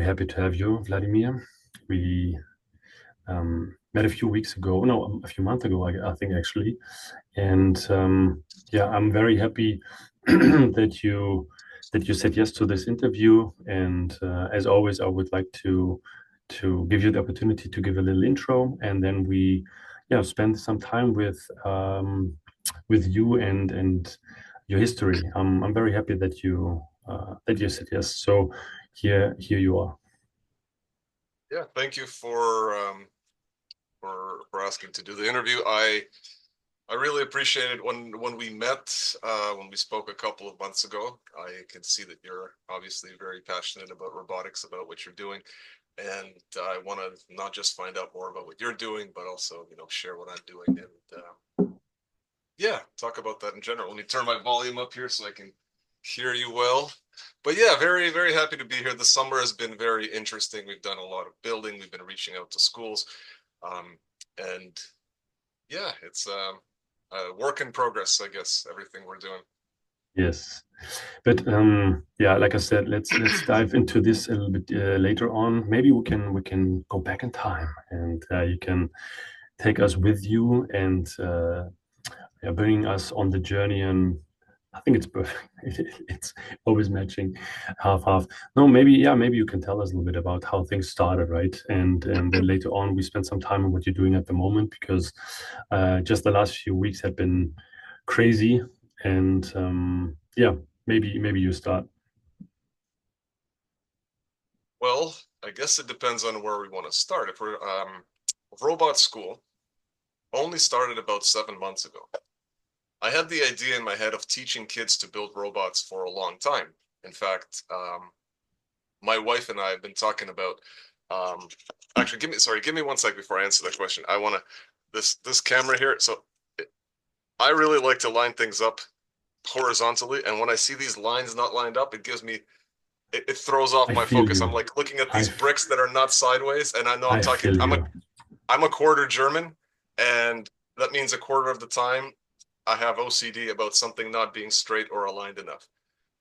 very happy to have you, Vladimir. We met a few weeks ago, no, a few months ago, I think actually. And yeah, I'm very happy that you said yes to this interview. And as always, I would like to give you the opportunity to give a little intro, and then we, yeah, spend some time with you and your history. I'm very happy that you said yes. So here you are. Yeah, thank you for asking to do the interview. I really appreciated when we met, when we spoke a couple of months ago. I can see that you're obviously very passionate about robotics, about what you're doing, and I want to not just find out more about what you're doing, but also share what I'm doing and yeah, talk about that in general. Let me turn my volume up here so I can hear you well. But yeah, very, very happy to be here. The summer has been very interesting. We've done a lot of building. We've been reaching out to schools. Um, and yeah, it's a work in progress, I guess, everything we're doing. Yes, but yeah, like I said, let's dive into this a little bit later on. Maybe we can go back in time, and you can take us with you and yeah, bringing us on the journey. And I think it's perfect. It's always matching, half half. No, maybe yeah, maybe you can tell us a little bit about how things started, right? And then later on, we spend some time on what you're doing at the moment because just the last few weeks have been crazy. And yeah, maybe you start. Well, I guess it depends on where we want to start. If we're robot school only started about 7 months ago. I had the idea in my head of teaching kids to build robots for a long time. In fact, my wife and I have been talking about. Um, Actually, give me 1 sec before I answer that question. I want to this camera here. So I really like to line things up horizontally, and when I see these lines not lined up, it gives me it throws off I my feel focus. I'm you. like looking at I these f- bricks that are not sideways, and I know I'm I talking. feel you. I'm a quarter German, and that means a quarter of the time I have OCD about something not being straight or aligned enough.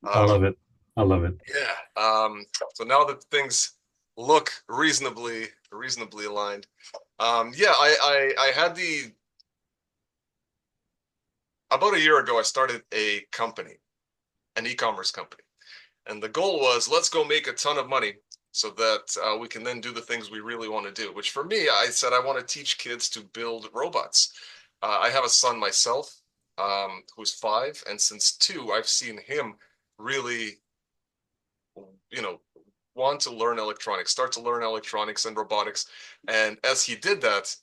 I love Um, it. I love it. yeah. So now that things look reasonably aligned, yeah, I had the about a year ago I started a company, an e-commerce company, and the goal was let's go make a ton of money so that we can then do the things we really want to do. Which for me, I said I want to teach kids to build robots. I have a son myself who's 5, and since 2, I've seen him really you know, want to learn electronics, start to learn electronics and robotics. And as he did that,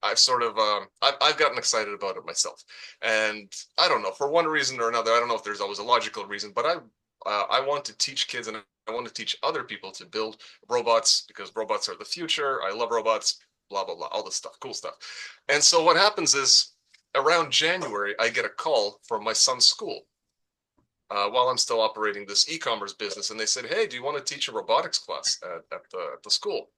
I've gotten excited about it myself. And I don't know, for one reason or another, I don't know if there's always a logical reason, but I want to teach kids and I want to teach other people to build robots because robots are the future. I love robots, blah blah blah, all this stuff, cool stuff. And so what happens is around January, I get a call from my son's school while I'm still operating this e-commerce business, and they said, "Hey, do you want to teach a robotics class at the school?"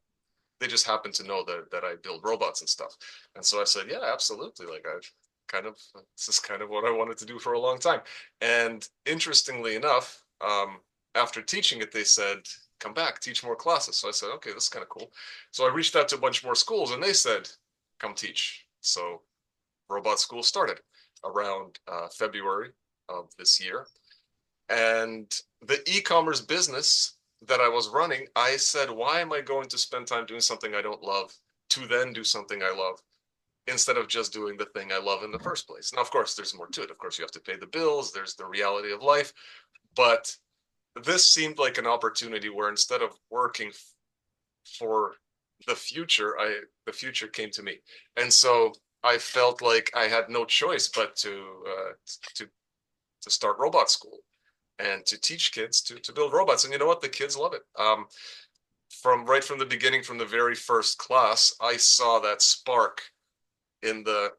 They just happen to know that I build robots and stuff, and so I said, "Yeah, absolutely." Like I've kind of this is kind of what I wanted to do for a long time. And interestingly enough, after teaching it, they said, "Come back, teach more classes." So I said, "Okay, this is kind of cool." So I reached out to a bunch more schools, and they said, "Come teach." So robot school started around February of this year. And the e-commerce business that I was running, I said, why am I going to spend time doing something I don't love to then do something I love instead of just doing the thing I love in the first place? Now, of course, there's more to it. Of course, you have to pay the bills, there's the reality of life. But this seemed like an opportunity where instead of working for the future came to me. And so I felt like I had no choice but to to start robot school and to teach kids to build robots. And you know what? The kids love it. From the beginning, from the very first class, I saw that spark in the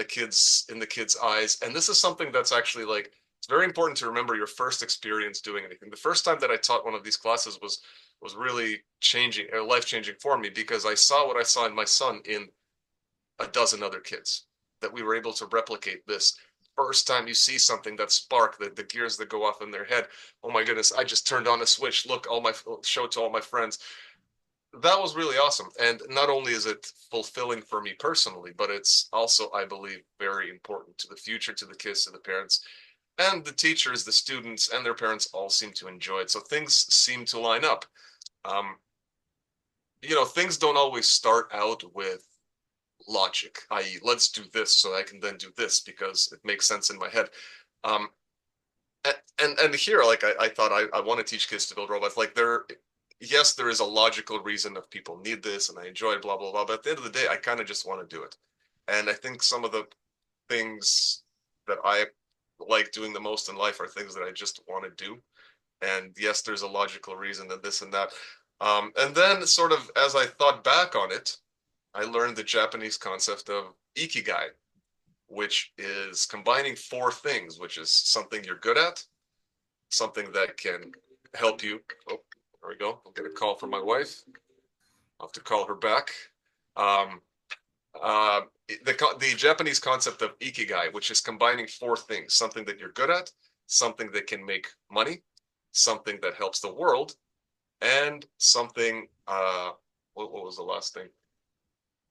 kids' eyes. And this is something that's actually like it's very important to remember your first experience doing anything. The first time that I taught one of these classes was really changing or life changing for me because I saw what I saw in my son in a dozen other kids that we were able to replicate this first time you see something, that spark, the gears that go off in their head. Oh my goodness, I just turned on a switch. Look, show it to all my friends. That was really awesome. And not only is it fulfilling for me personally, but it's also, I believe, very important to the future, to the kids, to the parents, and the teachers, the students, and their parents all seem to enjoy it. So things seem to line up. Um, things don't always start out with logic, i.e., let's do this so I can then do this because it makes sense in my head. Um, and here, like I thought I want to teach kids to build robots. Like yes, there is a logical reason of people need this, and I enjoy it, blah blah blah. But at the end of the day, I kind of just want to do it. And I think some of the things that I like doing the most in life are things that I just want to do. And yes, there's a logical reason and this and that. And then, sort of, as I thought back on it, I learned the Japanese concept of ikigai, which is combining four things, which is something you're good at, something that can help you. Oh, there we go. I'll get a call from my wife. I'll have to call her back. Um, the Japanese concept of ikigai, which is combining four things: something that you're good at, something that can make money, something that helps the world, and something. What was the last thing?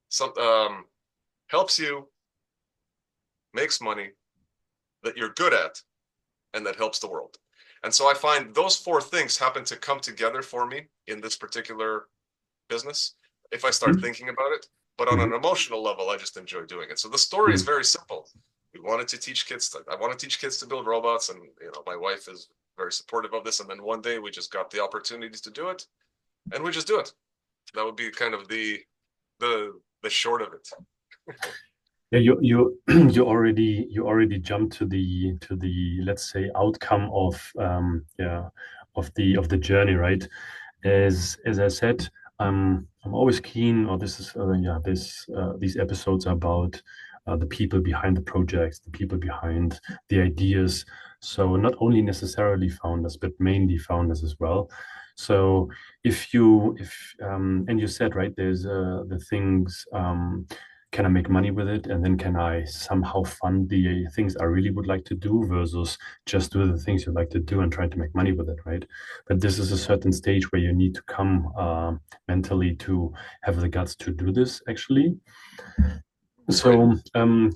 Some helps you, makes money, that you're good at, and that helps the world. And so I find those four things happen to come together for me in this particular business if I start thinking about it. But on an emotional level, I just enjoy doing it. So the story is very simple. I wanted to teach kids to build robots, and my wife is very supportive of this. And then one day we just got the opportunities to do it, and we just do it. That would be kind of the short of it. Yeah, you you already jumped to the let's say outcome of of the journey, right? As I said, I'm always keen, or this is these episodes are about the people behind the projects, the people behind the ideas. So not only necessarily founders, but mainly founders as well. So if and you said, right, there's the things, can I make money with it? And then can I somehow fund the things I really would like to do versus just do the things you like to do and try to make money with it, right? But this is a certain stage where you need to come mentally to have the guts to do this actually. So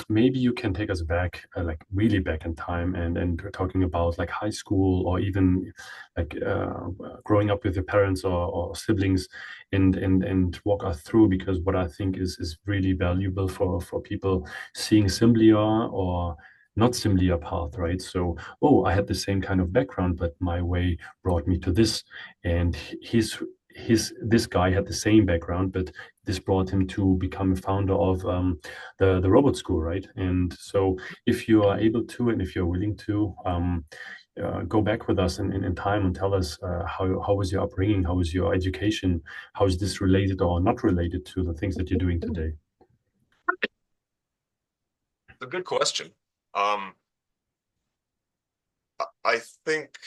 maybe you can take us back, like really back in time, and we're talking about like high school or even like growing up with your parents or siblings, and walk us through, because what I think is really valuable for people seeing similar or not similar path, right? So, oh, I had the same kind of background, but my way brought me to this, and this guy had the same background, but this brought him to become a founder of the robot school, right? And so if you are able to, and if you're willing to, go back with us in time and tell us how was your upbringing, how was your education, how is this related or not related to the things that you're doing today? It's a good question. Um, I think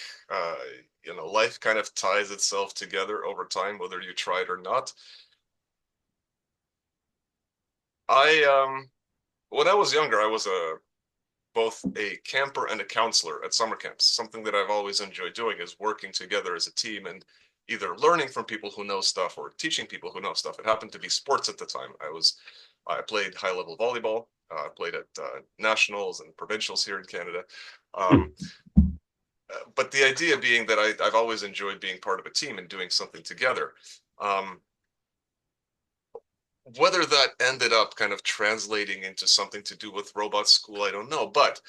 life kind of ties itself together over time, whether you try it or not. When I was younger, I was both a camper and a counselor at summer camps. Something that I've always enjoyed doing is working together as a team and either learning from people who know stuff or teaching people who know stuff. It happened to be sports at the time. I played high level volleyball. I played at nationals and provincials here in Canada. Um, but the idea being that I've always enjoyed being part of a team and doing something together. Um, whether that ended up kind of translating into something to do with robot school, I don't know. But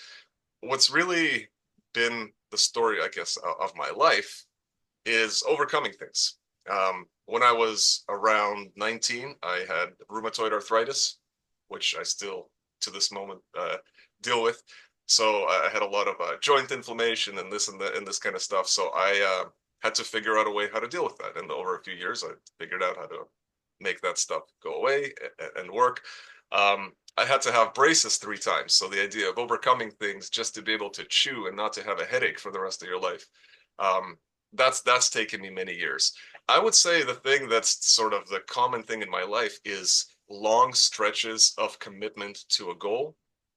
what's really been the story, I guess, of my life is overcoming things. When I was around 19, I had rheumatoid arthritis, which I still, to this moment, deal with. So I had a lot of joint inflammation and this and that and this kind of stuff. So I had to figure out a way how to deal with that. And over a few years, I figured out how to make that stuff go away and work. I had to have braces 3 times. So the idea of overcoming things just to be able to chew and not to have a headache for the rest of your life. That's taken me many years. I would say the thing that's sort of the common thing in my life is long stretches of commitment to a goal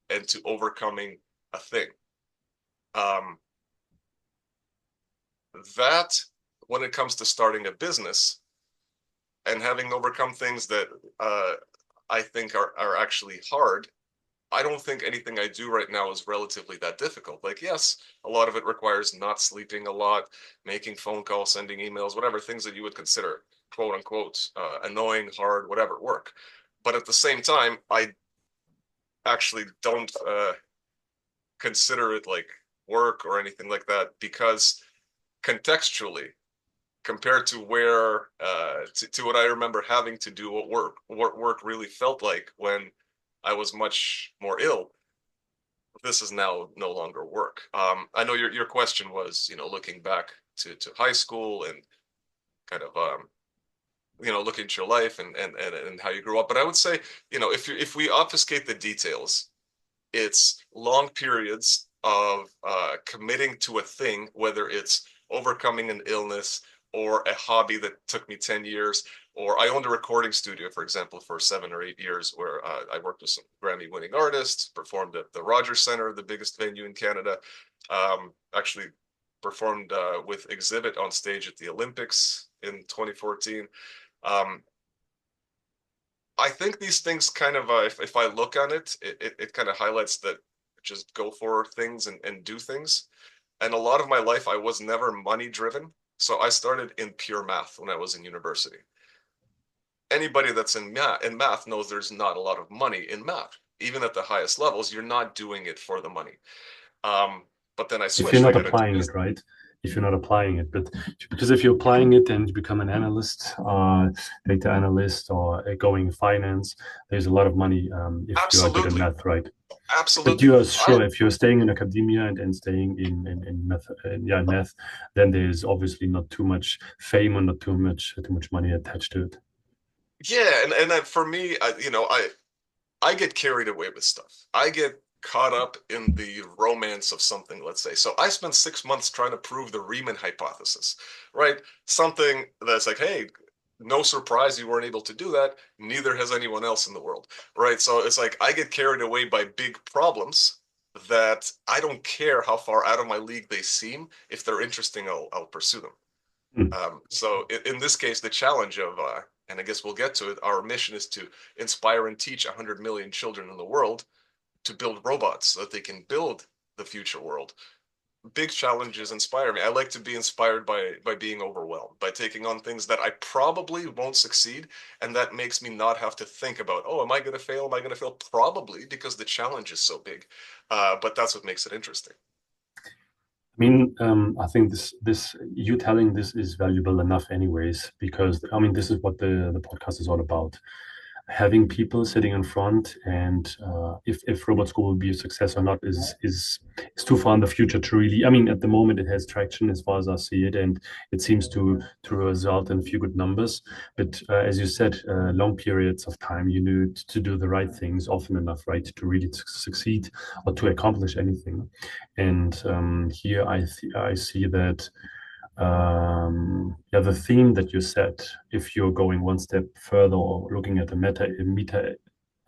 and to overcoming a thing. Um, that when it comes to starting a business and having overcome things that I think are actually hard, I don't think anything I do right now is relatively that difficult. Like, yes, a lot of it requires not sleeping a lot, making phone calls, sending emails, whatever, things that you would consider quote unquote annoying, hard, whatever work. But at the same time, I actually don't consider it like work or anything like that, because contextually, compared to where to what I remember having to do, what work really felt like when I was much more ill, this is now no longer work. I know your question was, looking back to high school and kind of looking at your life and how you grew up. But I would say, if we obfuscate the details, it's long periods of committing to a thing, whether it's overcoming an illness or a hobby that took me 10 years, or I owned a recording studio, for example, for 7 or 8 years, where I worked with some Grammy-winning artists, performed at the Rogers Centre, the biggest venue in Canada, actually performed with Exhibit on stage at the Olympics in 2014. Um, I think these things kind of, if I look on it kind of highlights that just go for things and do things. And a lot of my life, I was never money driven. So I started in pure math when I was in university. Anybody that's in math knows there's not a lot of money in math. Even at the highest levels, you're not doing it for the money. Um, but then I If you're switched. I not got into applying it, business. right? If you're not applying it, but because if you're applying it and you become an analyst, data analyst, or going finance, there's a lot of money if you are good in Absolutely. math, right? But Absolutely. you are sure if you're staying in academia and staying in math, math, then there's obviously not too much fame or not too much money attached to it. Yeah, and for me, I get carried away with stuff. I get caught up in the romance of something, let's say. So I spent 6 months trying to prove the Riemann hypothesis, right? Something that's like, hey, no surprise you weren't able to do that. Neither has anyone else in the world, right? So it's like I get carried away by big problems that I don't care how far out of my league they seem. If they're interesting, I'll pursue them. Hmm. So in this case, the challenge of, and I guess we'll get to it, our mission is to inspire and teach 100 million children in the world to build robots so that they can build the future world. Big challenges inspire me. I like to be inspired by being overwhelmed, by taking on things that I probably won't succeed, and that makes me not have to think about, oh, am I going to fail? Am I going to fail? Probably, because the challenge is so big. But that's what makes it interesting. I mean, I think this you telling this is valuable enough, anyways, because I mean, this is what the podcast is all about. Having people sitting in front, and if robot school will be a success or not is too far in the future to really. I mean, at the moment it has traction as far as I see it, and it seems to result in a few good numbers. But as you said, long periods of time, you need to do the right things often enough, right, to really succeed or to accomplish anything. And here I see that yeah, the theme that you set, if you're going one step further or looking at the meta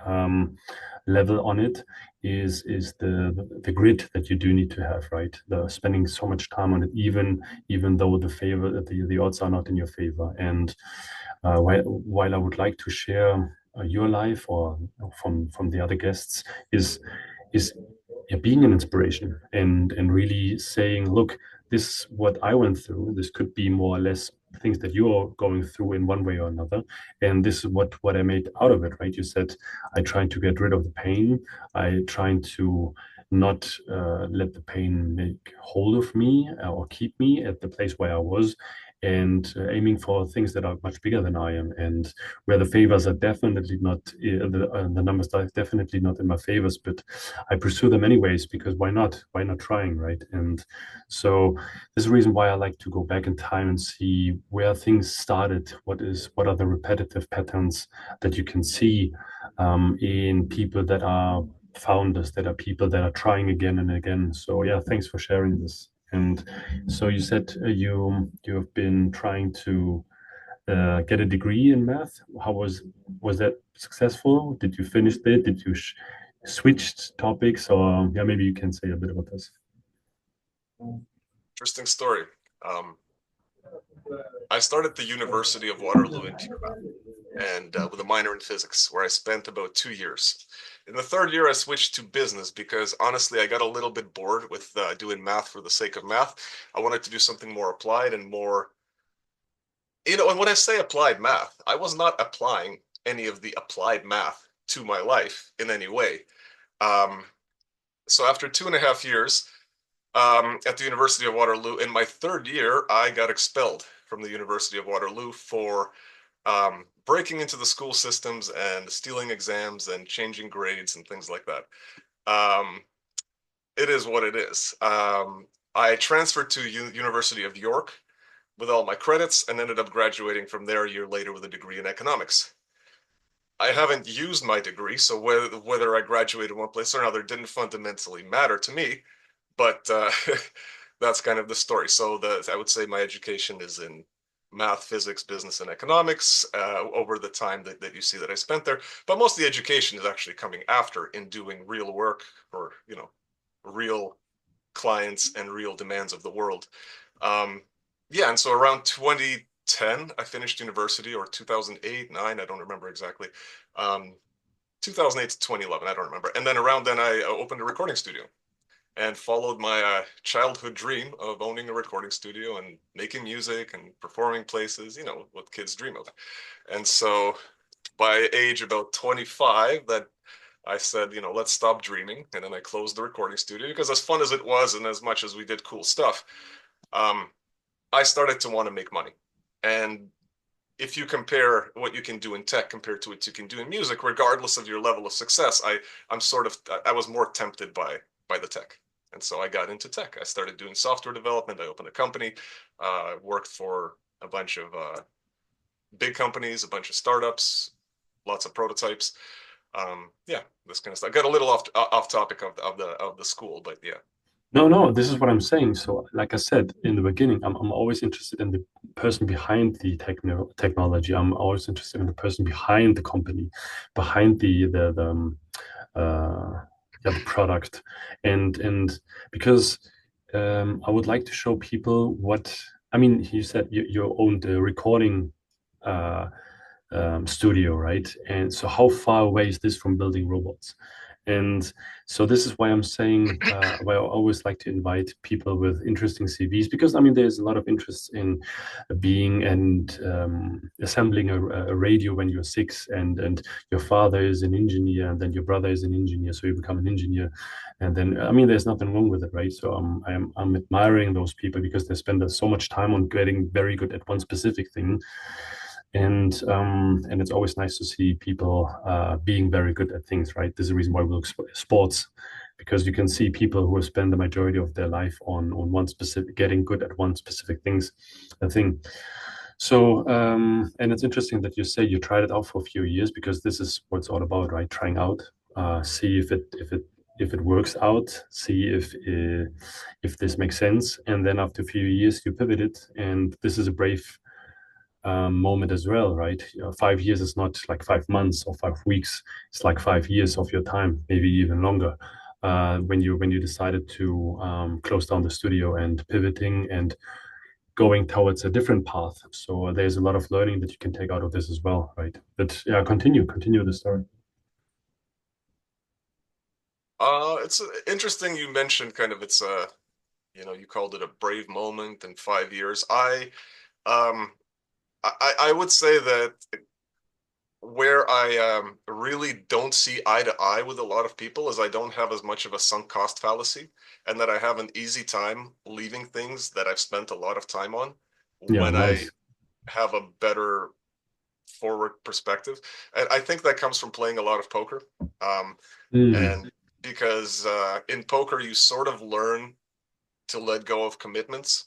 um, level on it, is the grit that you do need to have, right? The spending so much time on it, even though the odds are not in your favor. And while I would like to share your life or from the other guests, is yeah, being an inspiration and really saying, look, this what I went through. This could be more or less things that you're going through in one way or another, and this is what I made out of it. Right? You said I tried to get rid of the pain. I tried to not let the pain make hold of me or keep me at the place where I was, and aiming for things that are much bigger than I am, and where the favors are definitely not the numbers are definitely not in my favors, but I pursue them anyways, because why not? Why not trying, right? And so this is the reason why I like to go back in time and see where things started. What are the repetitive patterns that you can see in people that are founders, that are people that are trying again and again. So yeah, thanks for sharing this. And so you said you have been trying to get a degree in math. How was that successful? Did you finish it? switched topics, or yeah, maybe you can say a bit about this. Interesting story. Um, I started the University of Waterloo in pure math, and with a minor in physics, where I spent about 2 years. In the third year, I switched to business because honestly, I got a little bit bored with doing math for the sake of math. I wanted to do something more applied and more, and when I say applied math, I was not applying any of the applied math to my life in any way. Um, so after 2.5 years, at the University of Waterloo. In my third year, I got expelled from the University of Waterloo for breaking into the school systems and stealing exams and changing grades and things like that. Um, it is what it is. I transferred to University of York with all my credits and ended up graduating from there a year later with a degree in economics. I haven't used my degree, so whether I graduated one place or another didn't fundamentally matter to me. But that's kind of the story. So I would say my education is in math, physics, business, and economics over the time that you see that I spent there. But most of the education is actually coming after in doing real work for, real clients and real demands of the world. Um, yeah, and so around 2010, I finished university, or 2008, 9, I don't remember exactly. Um, 2008 to 2011, I don't remember. And then around then, I opened a recording studio and followed my childhood dream of owning a recording studio and making music and performing places, what kids dream of. And so by age about 25, that I said, let's stop dreaming. And then I closed the recording studio because as fun as it was and as much as we did cool stuff, um, I started to want to make money. And if you compare what you can do in tech compared to what you can do in music, regardless of your level of success, I was more tempted by the tech. And so I got into tech. I started doing software development. I opened a company, worked for a bunch of big companies, a bunch of startups, lots of prototypes. Yeah, this kind of stuff. Got a little off topic of the school, but yeah. No, no, this is what I'm saying. So, like I said in the beginning, I'm always interested in the person behind the technology. I'm always interested in the person behind the company, behind uh, yeah, the product, and because I would like to show people what I mean. You said you owned the recording uh, studio, right? And so, how far away is this from building robots? And so this is why I'm saying why I always like to invite people with interesting CVs, because I mean there's a lot of interest in being and assembling a radio when you're 6, and your father is an engineer, and then your brother is an engineer, so you become an engineer, and then I mean there's nothing wrong with it, right? So I'm admiring those people because they spend so much time on getting very good at one specific thing, and it's always nice to see people being very good at things, right? This is the reason why we look sports, because you can see people who spend the majority of their life on one specific, getting good at one specific thing. So and it's interesting that you say you tried it out for a few years, because this is what it's all about, right? Trying out, see if it works out, see if this makes sense, and then after a few years you pivot it, and this is a brave moment as well, right? 5 years is not like 5 months or 5 weeks. It's like 5 years of your time, maybe even longer. When you decided to close down the studio and pivoting and going towards a different path. So there's a lot of learning that you can take out of this as well, right? But yeah, continue the story. It's interesting you mentioned kind of you called it a brave moment in 5 years. Um, I would say that where I really don't see eye to eye with a lot of people is I don't have as much of a sunk cost fallacy, and that I have an easy time leaving things that I've spent a lot of time on Yeah, when I nice. have a better forward perspective. And I think that comes from playing a lot of poker. Um, Mm, and because in poker, you sort of learn to let go of commitments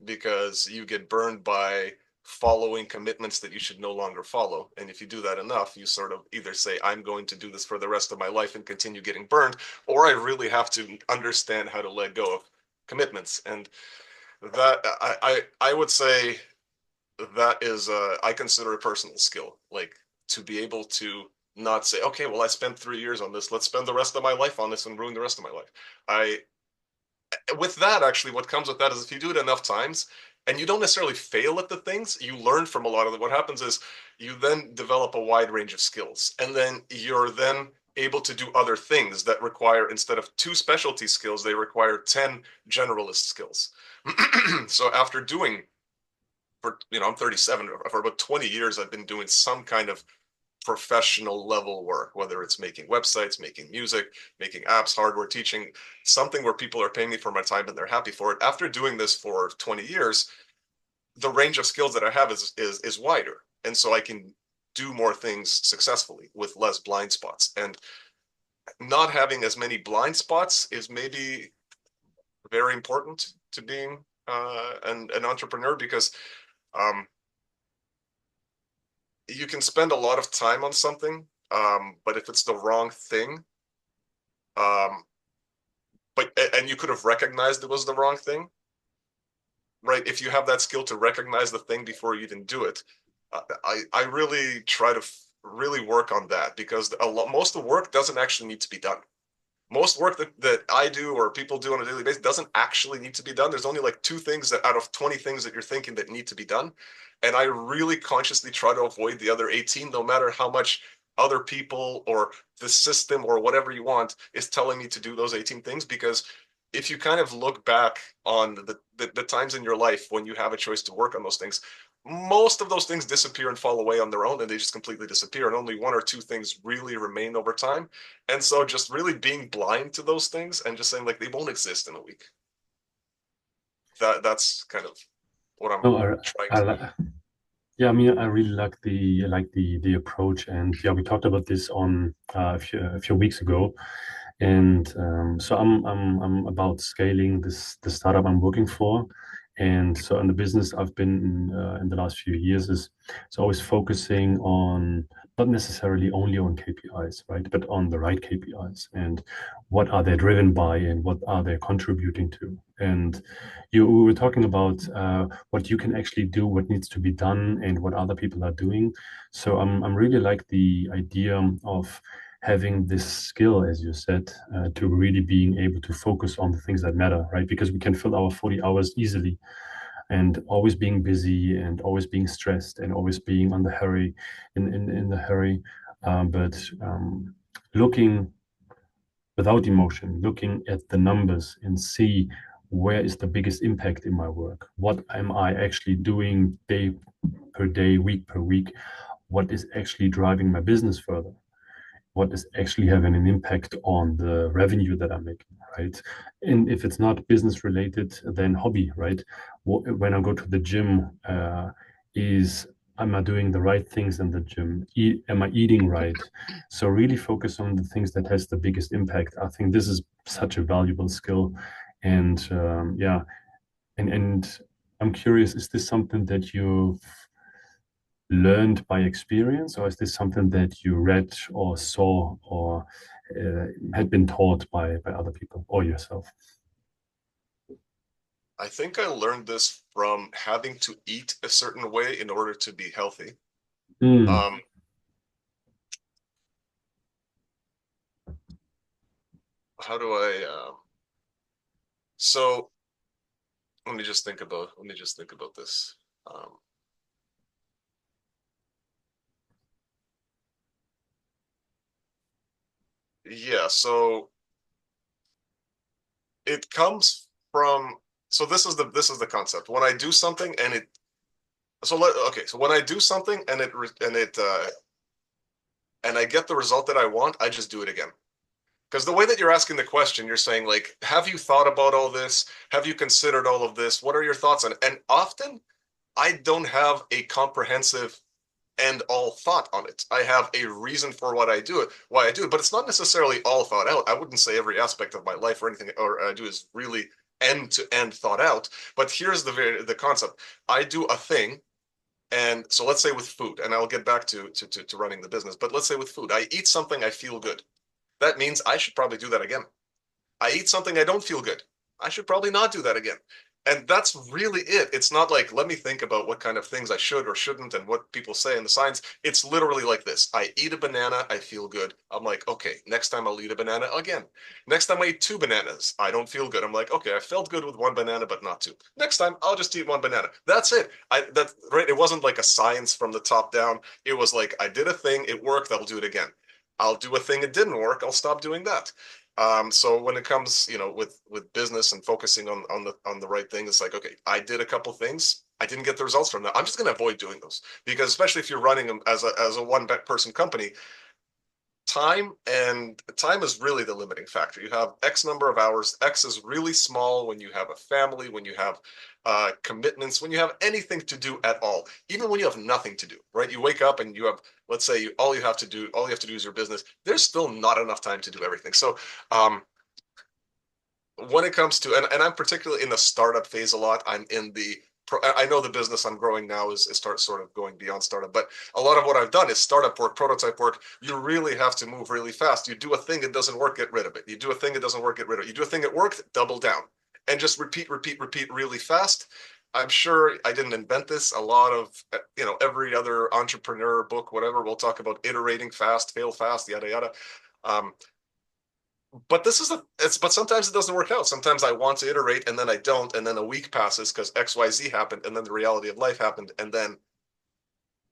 because you get burned by following commitments that you should no longer follow. And if you do that enough, you sort of either say, I'm going to do this for the rest of my life and continue getting burned, or I really have to understand how to let go of commitments. And that I would say that is I consider a personal skill, like to be able to not say, okay, well, I spent 3 years on this. Let's spend the rest of my life on this and ruin the rest of my life. With that, actually, what comes with that is if you do it enough times and you don't necessarily fail at the things, you learn from a lot of it. What happens is you then develop a wide range of skills, and then you're then able to do other things that require, instead of 2 specialty skills, they require 10 generalist skills. So after doing, I'm 37, for about 20 years, I've been doing some kind of professional level work, whether it's making websites, making music, making apps, hardware, teaching, something where people are paying me for my time and they're happy for it. After doing this for 20 years, the range of skills that I have is wider. And so I can do more things successfully with less blind spots. And not having as many blind spots is maybe very important to being an entrepreneur, because um, you can spend a lot of time on something, but if it's the wrong thing, um, and you could have recognized it was the wrong thing, right? If you have that skill to recognize the thing before you even do it, I really try to really work on that, because most of the work doesn't actually need to be done. Most work that I do or people do on a daily basis doesn't actually need to be done. There's only like 2 things that out of 20 things that you're thinking that need to be done. And I really consciously try to avoid the other 18, no matter how much other people or the system or whatever you want is telling me to do those 18 things. Because if you kind of look back on the times in your life when you have a choice to work on those things, most of those things disappear and fall away on their own, and they just completely disappear, and only 1 or 2 things really remain over time. And so just really being blind to those things and just saying like they won't exist in a week. That's kind of what I'm No, trying I, to do. li- yeah, I mean, I really like the approach, and yeah, we talked about this on a few weeks ago, and so I'm about scaling the startup I'm working for, and so in the business I've been in the last few years is it's always focusing on not necessarily only on KPIs, right, but on the right KPIs and what are they driven by and what are they contributing to. And we were talking about what you can actually do, what needs to be done, and what other people are doing. So I'm really like the idea of having this skill, as you said, to really being able to focus on the things that matter, right? Because we can fill our 40 hours easily and always being busy and always being stressed and always being on the hurry, in the hurry. But looking without emotion, looking at the numbers and see where is the biggest impact in my work? What am I actually doing day per day, week per week? What is actually driving my business further? What is actually having an impact on the revenue that I'm making, right? And if it's not business related, then hobby, right? When I go to the gym, is am I doing the right things in the gym? Am I eating right? So really focus on the things that has the biggest impact. I think this is such a valuable skill, and yeah, and I'm curious, is this something that you've learned by experience, or is this something that you read or saw or had been taught by other people or yourself? I think I learned this from having to eat a certain way in order to be healthy. Mm, Um, how do I? So let me just think about this. Um, yeah. So it comes from. So this is the concept. When I do something and it. So when I do something and and I get the result that I want, I just do it again. Because the way that you're asking the question, you're saying like, have you thought about all this? Have you considered all of this? What are your thoughts on it? And often I don't have a comprehensive end all thought on it. I have a reason for why I do it, but it's not necessarily all thought out. I wouldn't say every aspect of my life or anything or I do is really end to end thought out. But here's the concept. I do a thing, and so let's say with food, and I'll get back to running the business, but let's say with food, I eat something, I feel good. That means I should probably do that again. I eat something, I don't feel good. I should probably not do that again. And that's really it. It's not like, let me think about what kind of things I should or shouldn't and what people say in the signs. It's literally like this. I eat a banana, I feel good. I'm like, okay, next time I'll eat a banana again. Next time I eat two bananas, I don't feel good. I'm like, okay, I felt good with one banana, but not two. Next time I'll just eat one banana. That's it. That right. It wasn't like a science from the top down. It was like, I did a thing, it worked, I'll do it again. I'll do a thing, it didn't work, I'll stop doing that. So when it comes, with business and focusing on the right thing, it's like, okay, I did a couple things. I didn't get the results from that. I'm just going to avoid doing those because especially if you're running them as a one person company, time is really the limiting factor. You have X number of hours. X is really small when you have a family, when you have commitments, when you have anything to do at all, even when you have nothing to do, right? You wake up and you have, let's say, all you have to do is your business. There's still not enough time to do everything. So, when it comes to, and I'm particularly in the startup phase a lot. I know the business I'm growing now is start sort of going beyond startup, but a lot of what I've done is startup work, prototype work. You really have to move really fast. You do a thing, it doesn't work, get rid of it. You do a thing, it doesn't work, get rid of it. You do a thing, it worked, double down, and just repeat, repeat, repeat really fast. I'm sure I didn't invent this. A lot of, every other entrepreneur book, whatever, will talk about iterating fast, fail fast, yada yada. Um, but sometimes it doesn't work out. Sometimes I want to iterate and then I don't, and then a week passes because XYZ happened, and then the reality of life happened, and then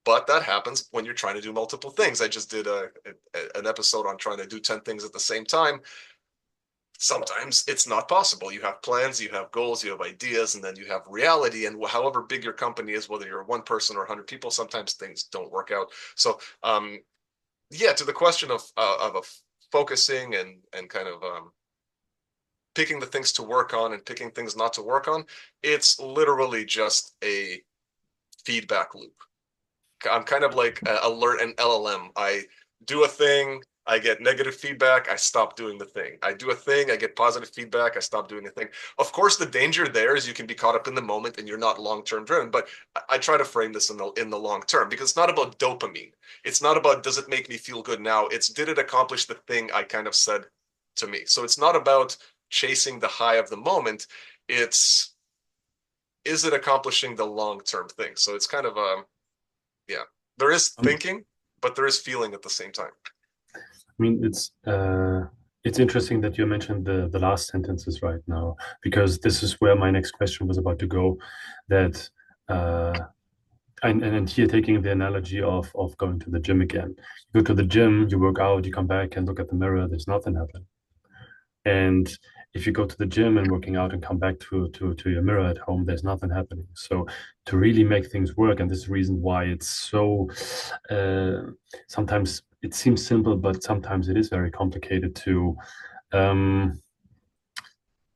but that happens when you're trying to do multiple things. I just did an episode on trying to do 10 things at the same time. Sometimes it's not possible. You have plans, you have goals, you have ideas, and then you have reality. And however big your company is, whether you're one person or 100 people, sometimes things don't work out. So, yeah, to the question of focusing and kind of picking the things to work on and picking things not to work on, it's literally just a feedback loop. I'm kind of like alert and LLM. I do a thing, I get negative feedback, I stop doing the thing. I do a thing, I get positive feedback, I stop doing the thing. Of course, the danger there is you can be caught up in the moment and you're not long-term driven, but I try to frame this in the long term because it's not about dopamine. It's not about does it make me feel good now? It's did it accomplish the thing I kind of said to me. So it's not about chasing the high of the moment. It's is it accomplishing the long-term thing? So it's kind of yeah, there is Um, thinking, but there is feeling at the same time. I mean, it's interesting that you mentioned the last sentences right now, because this is where my next question was about to go. That uh, and here taking the analogy of going to the gym again. You go to the gym, you work out, you come back and look at the mirror. There's nothing happening. And if you go to the gym and working out and come back to your mirror at home, there's nothing happening. So to really make things work, and this is the reason why it's so sometimes it seems simple, but sometimes it is very complicated to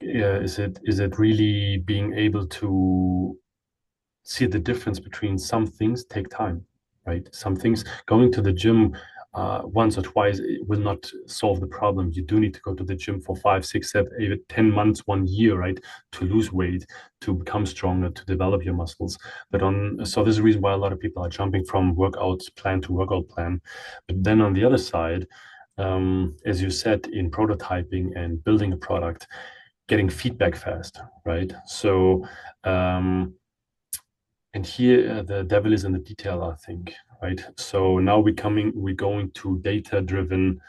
yeah, is it really being able to see the difference between some things take time, right? Some things going to the gym once or twice it will not solve the problem. You do need to go to the gym for 5, 6, 7, 8, 10 months, 1 year, right, to lose weight, to become stronger, to develop your muscles. But on so there's a reason why a lot of people are jumping from workout plan to workout plan. But then on the other side, as you said, in prototyping and building a product, getting feedback fast, right? So and here the devil is in the detail, I think, right? So now we're going to data driven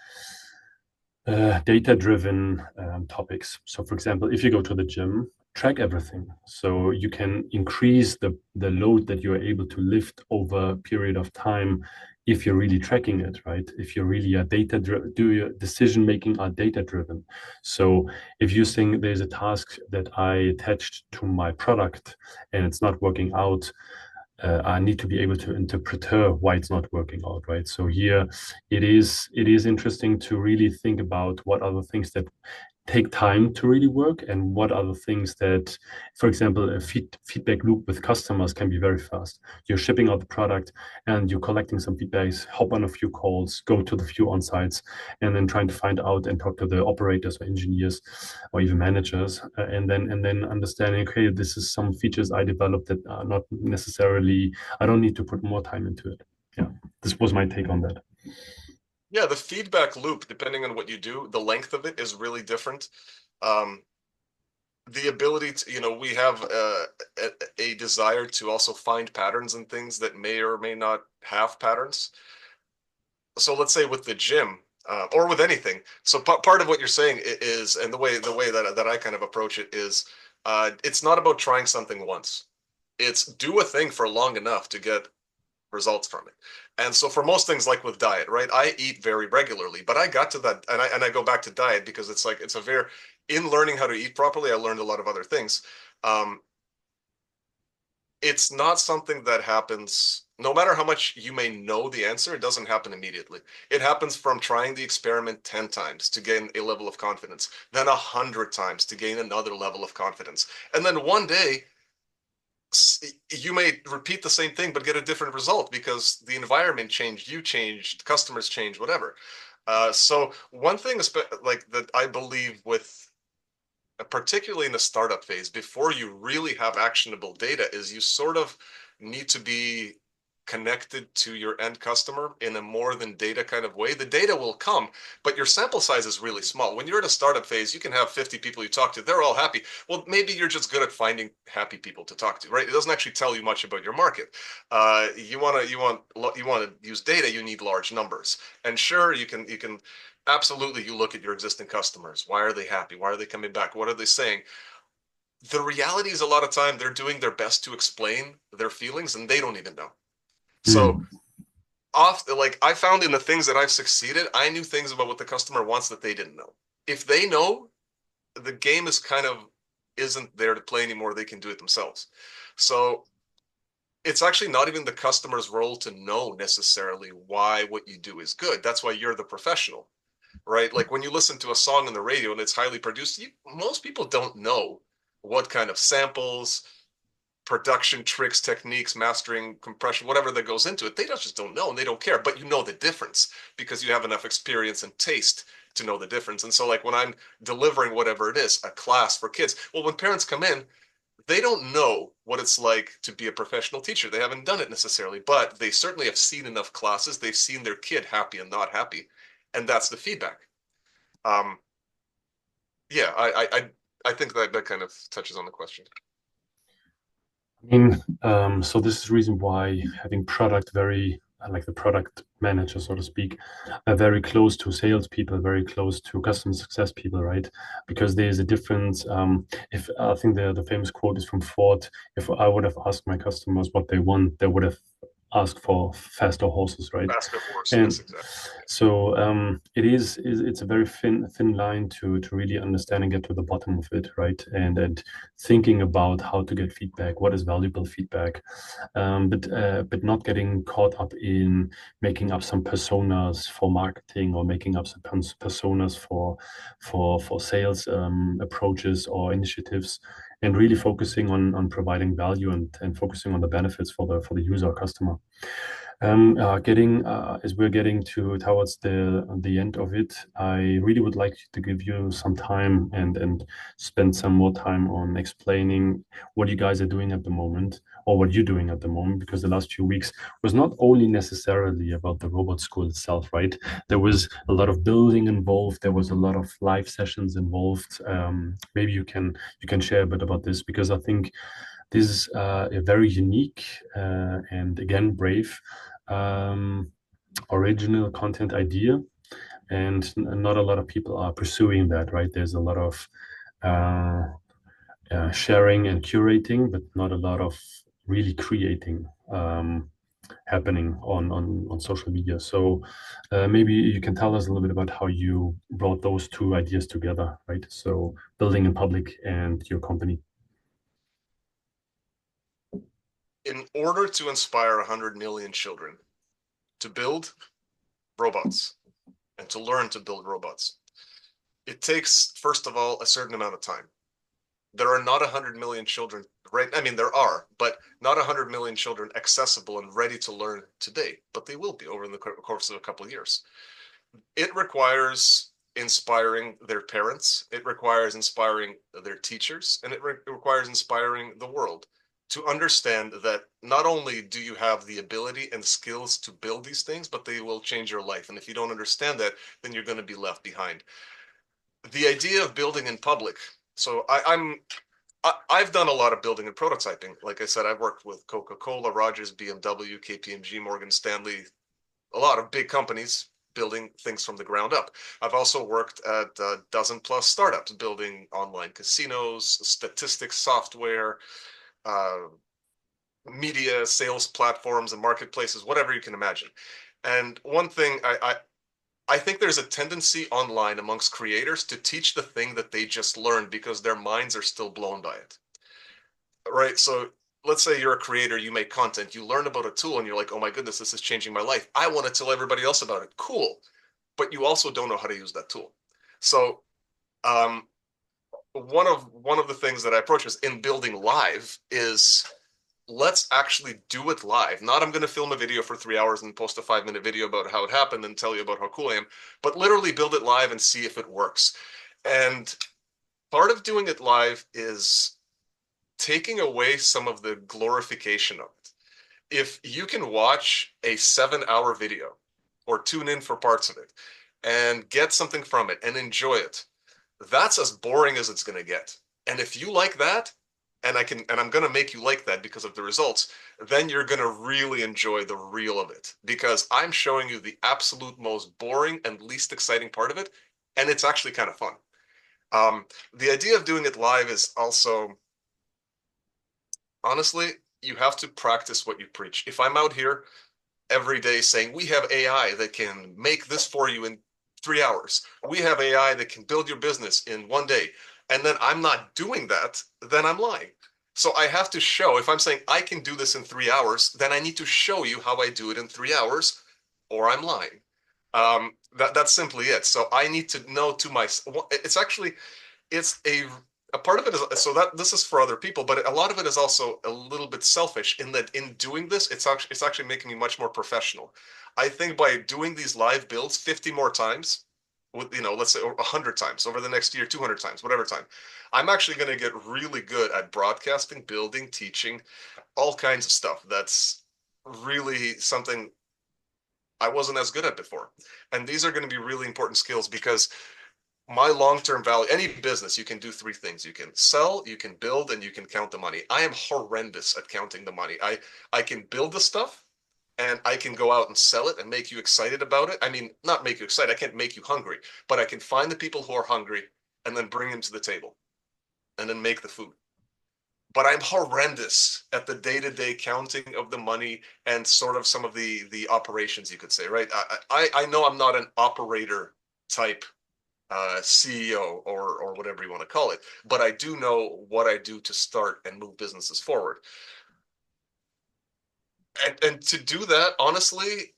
topics. So for example, if you go to the gym, track everything so you can increase the load that you are able to lift over a period of time if you're really tracking it, right? If you're really a data do your decision making are data driven. So if you think there's a task that I attached to my product and it's not working out, I need to be able to interpret her why it's not working out, right? So here it is interesting to really think about what are the things that take time to really work and what are the things that, for example, a feedback loop with customers can be very fast. You're shipping out the product and you're collecting some feedbacks, hop on a few calls, go to the few on sites, and then trying to find out and talk to the operators or engineers or even managers, and then understanding, okay, this is some features I developed that are not necessarily, I don't need to put more time into it. Yeah, this was my take on that. Yeah, the feedback loop, depending on what you do, the length of it is really different. Um, the ability to, we have a desire to also find patterns in things that may or may not have patterns. So let's say with the gym, or with anything. So part of what you're saying is, and the way that I kind of approach it is, it's not about trying something once. It's do a thing for long enough to get results from it. And so for most things, like with diet, right? I eat very regularly, but I got to that, and I go back to diet because it's like, it's a very, in learning how to eat properly, I learned a lot of other things. Um, it's not something that happens, no matter how much you may know the answer, it doesn't happen immediately. It happens from trying the experiment 10 times to gain a level of confidence, then 100 times to gain another level of confidence. And then one day, you may repeat the same thing but get a different result because the environment changed, you changed, customers changed, whatever. So one thing like that I believe with, particularly in the startup phase, before you really have actionable data, is you sort of need to be connected to your end customer in a more than data kind of way. The data will come, but your sample size is really small. When you're in a startup phase, you can have 50 people you talk to, they're all happy. Well, maybe you're just good at finding happy people to talk to, right? It doesn't actually tell you much about your market. You want to use data, you need large numbers. And sure, you can absolutely, you look at your existing customers. Why are they happy? Why are they coming back? What are they saying? The reality is, a lot of time they're doing their best to explain their feelings and they don't even know. So Mm. like I found in the things that I've succeeded, I knew things about what the customer wants that they didn't know. If they know, the game is kind of isn't there to play anymore. They can do it themselves. So it's actually not even the customer's role to know necessarily why what you do is good. That's why you're the professional, right? Like when you listen to a song on the radio and it's highly produced, most people don't know what kind of samples, production tricks, techniques, mastering, compression, whatever that goes into it. They just don't know and they don't care, but you know the difference because you have enough experience and taste to know the difference. And so like when I'm delivering whatever it is, a class for kids, well, when parents come in, they don't know what it's like to be a professional teacher. They haven't done it necessarily, but they certainly have seen enough classes. They've seen their kid happy and not happy. And that's the feedback. Um, yeah, I think that kind of touches on the question. I mean, so this is the reason why having product very, like the product manager, so to speak, very close to salespeople, very close to customer success people, right? Because there's a difference. If I think the famous quote is from Ford, if I would have asked my customers what they want, they would have asked for faster horses, right? Faster horse, And yes, exactly. so it's a very thin line to really understand and get to the bottom of it, right? And thinking about how to get feedback, what is valuable feedback, but not getting caught up in making up some personas for marketing or making up some personas for sales approaches or initiatives, and really focusing on providing value and focusing on the benefits for the user or customer. Getting as we're getting towards the end of it, I really would like to give you some time and spend some more time on explaining what you guys are doing at the moment, or what you're doing at the moment, because the last few weeks was not only necessarily about the robot school itself, right? There was a lot of building involved. There was a lot of live sessions involved. Maybe you can share a bit about this, because I think this is a very unique and again brave original content idea, and not a lot of people are pursuing that, right? There's a lot of uh, sharing and curating, but not a lot of really creating happening on social media. So maybe you can tell us a little bit about how you brought those two ideas together, right? So building in public and your company. In order to inspire 100 million children to build robots and to learn to build robots, it takes, first of all, a certain amount of time. There are not 100 million children, right? I mean, there are, but not 100 million children accessible and ready to learn today, but they will be over the course of a couple of years. It requires inspiring their parents, it requires inspiring their teachers, and it requires inspiring the world to understand that not only do you have the ability and skills to build these things, but they will change your life. And if you don't understand that, then you're going to be left behind. The idea of building in public So I've done a lot of building and prototyping. Like I said, I've worked with Coca-Cola, Rogers, BMW, KPMG, Morgan Stanley, a lot of big companies building things from the ground up. I've also worked at a dozen plus startups building online casinos, statistics software, uh, media sales platforms and marketplaces, whatever you can imagine. And one thing I think there's a tendency online amongst creators to teach the thing that they just learned because their minds are still blown by it. Right? So let's say you're a creator, you make content, you learn about a tool and you're like, oh my goodness, this is changing my life. I want to tell everybody else about it. Cool. But you also don't know how to use that tool. So um, one of the things that I approach is in building live is let's actually do it live. Not I'm going to film a video for 3 hours and post a 5 minute video about how it happened and tell you about how cool I am, but literally build it live and see if it works. And part of doing it live is taking away some of the glorification of it. If you can watch a 7 hour video or tune in for parts of it and get something from it and enjoy it, that's as boring as it's going to get. And if you like that, and I'm going to make you like that because of the results, then you're going to really enjoy the real of it because I'm showing you the absolute most boring and least exciting part of it, and it's actually kind of fun. The idea of doing it live is also, honestly, you have to practice what you preach. If I'm out here every day saying we have AI that can make this for you in 3 hours, we have AI that can build your business in one day, and then I'm not doing that, then I'm lying. So I have to show, if I'm saying I can do this in 3 hours, then I need to show you how I do it in 3 hours, or I'm lying. That's simply it. So I need to know to myself. It's actually it's a part of it is so that this is for other people, but a lot of it is also a little bit selfish in that in doing this, it's actually making me much more professional. I think by doing these live builds 50 more times, with let's say 100 times over the next year, 200 times, whatever time, I'm actually going to get really good at broadcasting, building, teaching, all kinds of stuff. That's really something I wasn't as good at before. And these are going to be really important skills because my long-term value, any business, you can do three things. You can sell, you can build, and you can count the money. I am horrendous at counting the money. I can build the stuff and I can go out and sell it and make you excited about it. I mean, not make you excited. I can't make you hungry, but I can find the people who are hungry and then bring them to the table and then make the food. But I'm horrendous at the day-to-day counting of the money and sort of some of the operations, you could say, right? I know I'm not an operator type CEO or whatever you want to call it, but I do know what I do to start and move businesses forward. And to do that, honestly,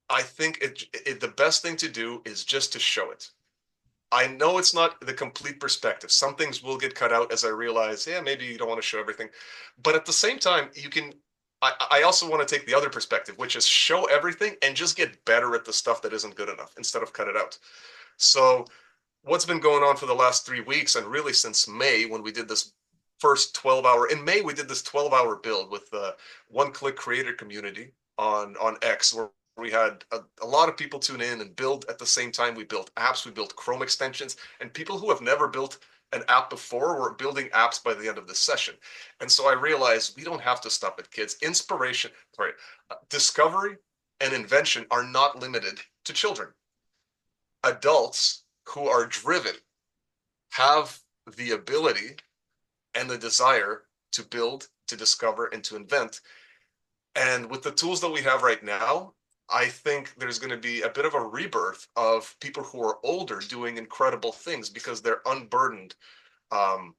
I think the best thing to do is just to show it. I know it's not the complete perspective. Some things will get cut out as I realize, yeah, maybe you don't want to show everything. But at the same time, you can, I also want to take the other perspective, which is show everything and just get better at the stuff that isn't good enough instead of cut it out. So what's been going on for the last 3 weeks and really since May when we did this first 12-hour, in May, we did this 12-hour build with the one-click creator community on X where we had a lot of people tune in and build at the same time. We built apps, we built Chrome extensions, and people who have never built an app before were building apps by the end of this session. And so I realized we don't have to stop at kids. Inspiration, sorry, discovery and invention are not limited to children. Adults who are driven have the ability and the desire to build, to discover, and to invent. And with the tools that we have right now, I think there's going to be a bit of a rebirth of people who are older doing incredible things because they're unburdened um,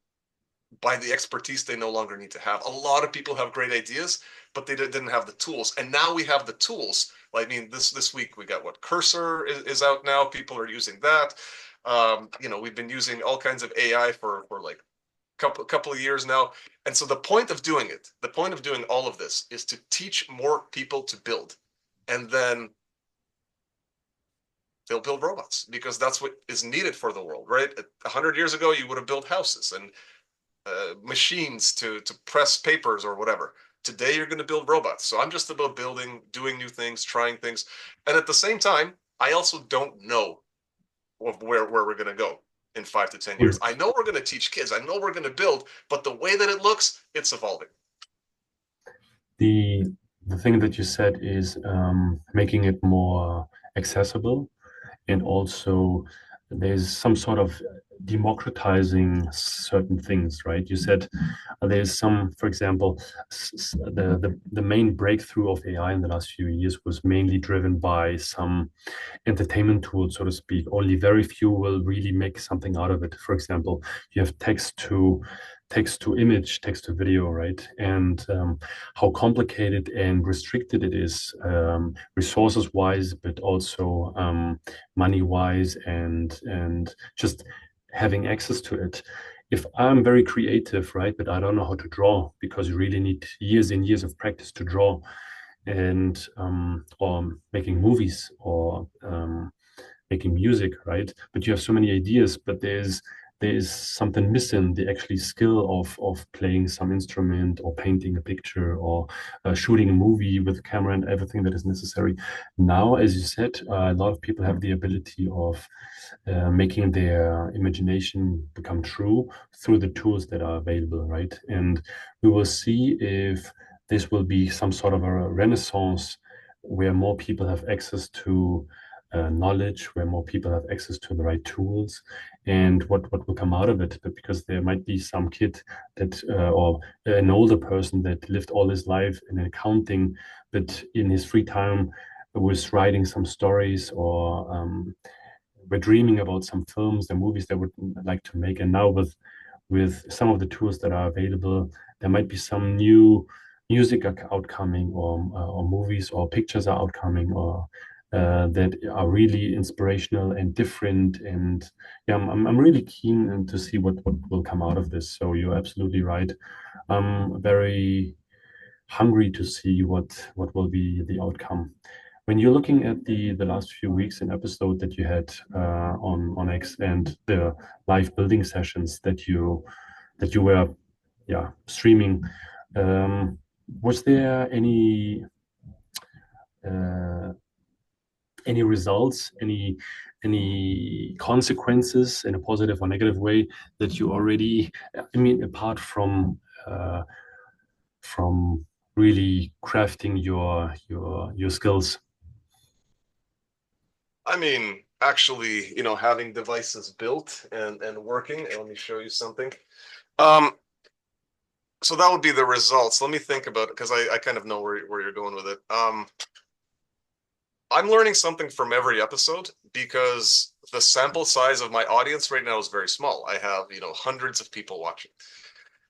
by the expertise they no longer need to have. A lot of people have great ideas, but they didn't have the tools. And now we have the tools. I mean, this week we got what Cursor is out now. People are using that. We've been using all kinds of AI for like couple of years now. And so the point of doing it, the point of doing all of this is to teach more people to build. And then they'll build robots because that's what is needed for the world, right? 100 years ago, you would have built houses and machines to press papers or whatever. Today, you're going to build robots. So I'm just about building, doing new things, trying things. And at the same time, I also don't know where we're going to go. in 5 to 10 years. Cool. I know we're going to teach kids. I know we're going to build, but the way that it looks, it's evolving. The the thing that you said is making it more accessible, and also there's some sort of democratizing certain things, right? You said there's some, for example, the main breakthrough of AI in the last few years was mainly driven by some entertainment tool, so to speak. Only very few will really make something out of it. For example, you have text to image, text to video, right? And how complicated and restricted it is, resources wise, but also money wise, and just having access to it. If I'm very creative, right, but I don't know how to draw, because you really need years and years of practice to draw, and or making movies, or making music, right? But you have so many ideas, but there's something missing, the actually skill of playing some instrument, or painting a picture, or shooting a movie with a camera and everything that is necessary. Now, as you said, a lot of people have the ability of making their imagination become true through the tools that are available, right? And we will see if this will be some sort of a renaissance, where more people have access to knowledge, where more people have access to the right tools, and what will come out of it. But because there might be some kid that, or an older person that lived all his life in accounting, but in his free time was writing some stories, or were dreaming about some films and movies they would like to make. And now with some of the tools that are available, there might be some new music outcoming, or movies or pictures are outcoming, or that are really inspirational and different. And yeah, I'm really keen to see what will come out of this. So you're absolutely right. I'm very hungry to see what will be the outcome. When you're looking at the last few weeks and episode that you had on X, and the live building sessions that you were, yeah, streaming, was there uh, any results, any consequences in a positive or negative way that you already, I mean, apart uh, from really crafting your skills? I mean, actually, having devices built and working. And let me show you something. Um, so that would be the results. Let me think about it, because I kind of know where you're going with it. I'm learning something from every episode, because the sample size of my audience right now is very small. I have, hundreds of people watching.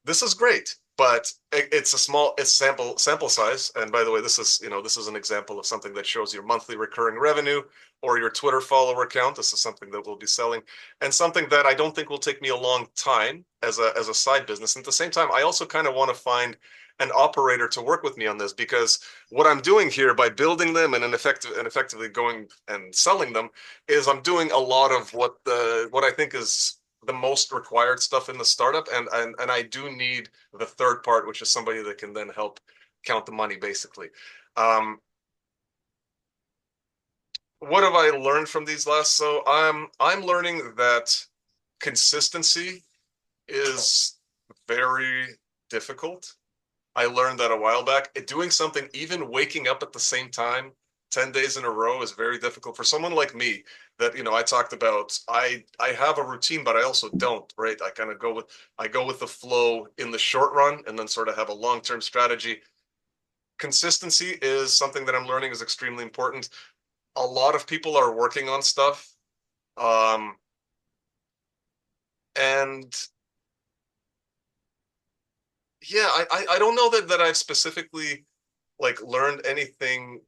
This is great, but it's sample size. And by the way, this is an example of something that shows your monthly recurring revenue, or your Twitter follower count. This is something that we'll be selling, and something that I don't think will take me a long time as a side business. And at the same time, I also kind of want to find an operator to work with me on this, because what I'm doing here by building them and effectively going and selling them is I'm doing a lot of what I think is the most required stuff in the startup, and I do need the third part, which is somebody that can then help count the money, basically. Um, what have I learned from these last? So I'm learning that consistency is very difficult. I learned that a while back. Doing something, even waking up at the same time 10 days in a row, is very difficult for someone like me. That, I talked about, I have a routine, but I also don't, right? I go with the flow in the short run, and then sort of have a long-term strategy. Consistency is something that I'm learning is extremely important. A lot of people are working on stuff. Um, and yeah, I don't know that I've specifically learned anything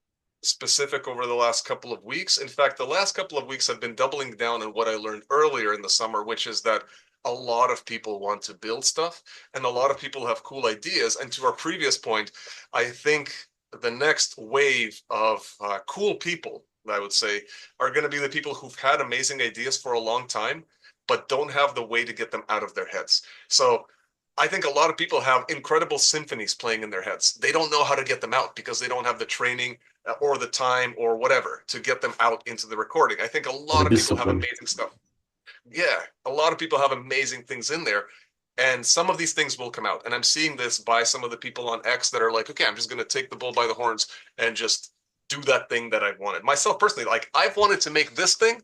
specific over the last couple of weeks. In fact, the last couple of weeks have been doubling down on what I learned earlier in the summer, which is that a lot of people want to build stuff, and a lot of people have cool ideas. And to our previous point, I think the next wave of cool people, I would say, are going to be the people who've had amazing ideas for a long time, but don't have the way to get them out of their heads. So I think a lot of people have incredible symphonies playing in their heads. They don't know how to get them out, because they don't have the training or the time or whatever to get them out into the recording. I think a Or the lot of people have discipline? amazing stuff. Yeah, a lot of people have amazing things in there. And some of these things will come out. And I'm seeing this by some of the people on X that are like, okay, I'm just going to take the bull by the horns and just do that thing that I've wanted. Myself personally, like I've wanted to make this thing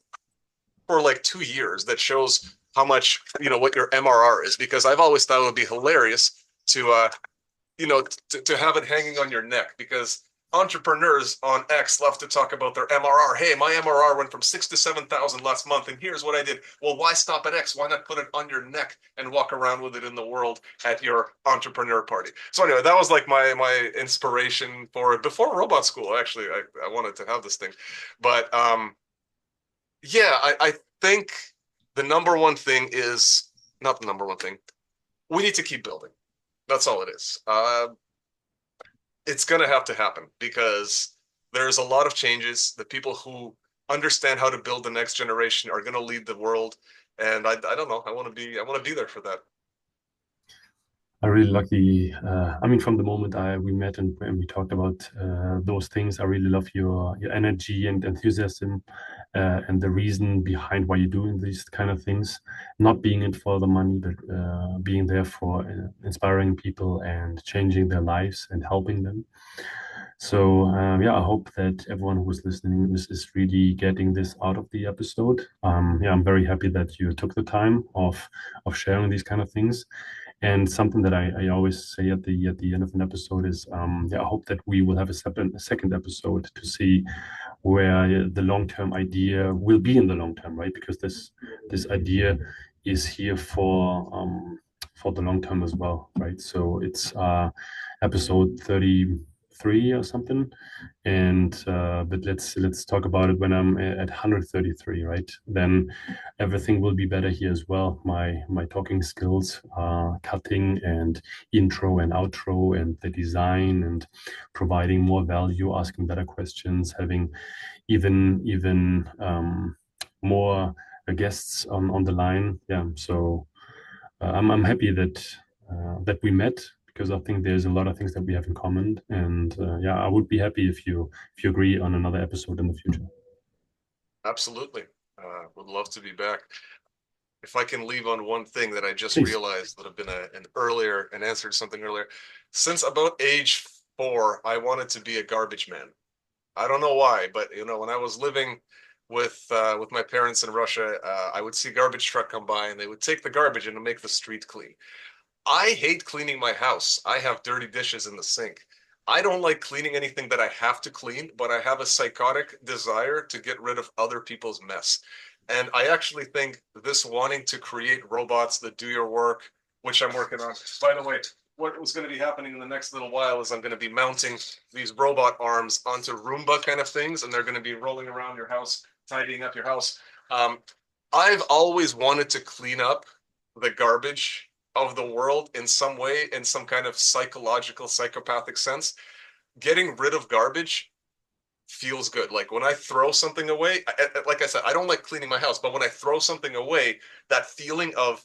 for like 2 years that shows how much, what your MRR is, because I've always thought it would be hilarious to to have it hanging on your neck, because entrepreneurs on X love to talk about their MRR. Hey, my MRR went from 6 to 7,000 last month, and here's what I did. Well, why stop at X? Why not put it on your neck and walk around with it in the world at your entrepreneur party? So anyway, that was like my inspiration for it before robot school. Actually, I wanted to have this thing, but yeah, I think the number one thing is not the number one thing. We need to keep building. That's all it is. It's going to have to happen because there's a lot of changes. The people who understand how to build the next generation are going to lead the world, and I don't know. I want to be there for that. I really like I mean, from the moment we met and we talked about those things, I really love your energy and enthusiasm, and the reason behind why you're doing these kind of things, not being it for the money, but being there for inspiring people and changing their lives and helping them. So yeah, I hope that everyone who's listening is really getting this out of the episode. Yeah, I'm very happy that you took the time of sharing these kind of things. And something that I always say at the end of an episode is, yeah, I hope that we will have a second episode to see where the long term idea will be in the long term, right? Because this idea is here for the long term as well, right? So it's episode 33 or something, and but let's talk about it when I'm at 133, right? Then everything will be better here as well. My talking skills, cutting and intro and outro, and the design and providing more value, asking better questions, having even more guests on the line. Yeah, so I'm happy that we met, because I think there's a lot of things that we have in common. And yeah, I would be happy if you agree on another episode in the future. Absolutely. Would love to be back. If I can leave on one thing that I just Please. realized that have been an answer to something earlier. Since about age 4, I wanted to be a garbage man. I don't know why, but when I was living with my parents in Russia, I would see garbage truck come by and they would take the garbage and make the street clean. I hate cleaning my house. I have dirty dishes in the sink. I don't like cleaning anything that I have to clean, but I have a psychotic desire to get rid of other people's mess. And I actually think this wanting to create robots that do your work, which I'm working on. By the way, what was going to be happening in the next little while is I'm going to be mounting these robot arms onto Roomba kind of things, and they're going to be rolling around your house, tidying up your house. Um, I've always wanted to clean up the garbage of the world in some way, in some kind of psychological, psychopathic sense. Getting rid of garbage feels good. Like when I throw something away, like I said, I don't like cleaning my house, but when I throw something away, that feeling of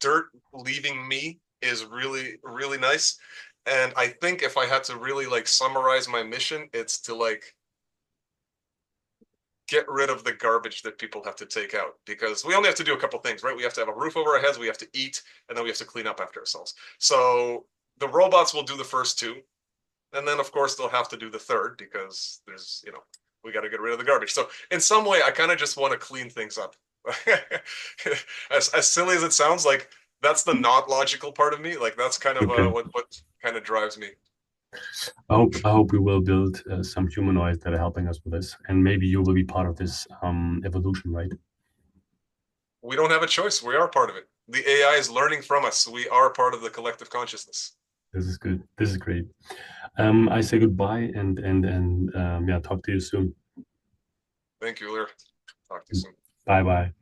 dirt leaving me is really, really nice. And I think if I had to really like summarize my mission, it's to like get rid of the garbage that people have to take out, because we only have to do a couple things, right? We have to have a roof over our heads, we have to eat, and then we have to clean up after ourselves. So the robots will do the first two, and then of course they'll have to do the third, because we got to get rid of the garbage. So in some way, I kind of just want to clean things up. As silly as it sounds, like that's the not logical part of me. Like that's kind of Okay. what kind of drives me. I hope we will build some humanoids that are helping us with this, and maybe you will be part of this evolution, right? We don't have a choice. We are part of it. The AI is learning from us. We are part of the collective consciousness. This is good. This is great. I say goodbye and yeah, talk to you soon. Thank you, Lear. Talk to you soon. Bye bye.